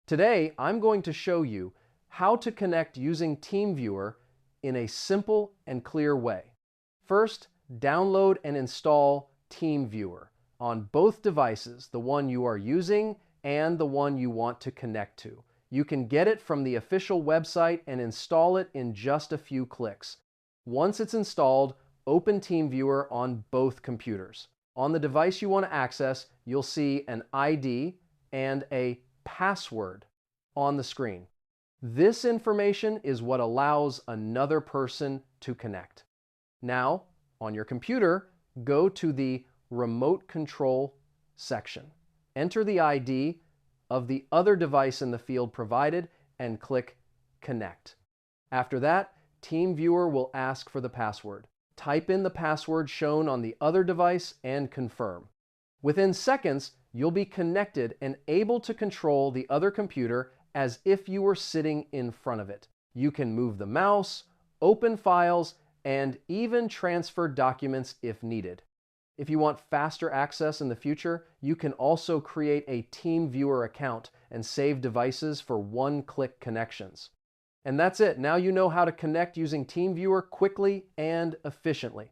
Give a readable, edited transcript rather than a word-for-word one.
Today, I'm going to show you how to connect using Teamviewer in a simple and clear way. First, download and install Teamviewer on both devices, the one you are using and the one you want to connect to. You can get it from the official website and install it in just a few clicks. Once it's installed, open Teamviewer on both computers. On the device you want to access, you'll see an ID and a password on the screen. This information is what allows another person to connect. Now, on your computer, go to the Remote Control section. Enter the ID of the other device in the field provided and click Connect. After that, Teamviewer will ask for the password. Type in the password shown on the other device and confirm. Within seconds, you'll be connected and able to control the other computer as if you were sitting in front of it. You can move the mouse, open files, and even transfer documents if needed. If you want faster access in the future, you can also create a Teamviewer account and save devices for one-click connections. And that's it. Now you know how to connect using Teamviewer quickly and efficiently.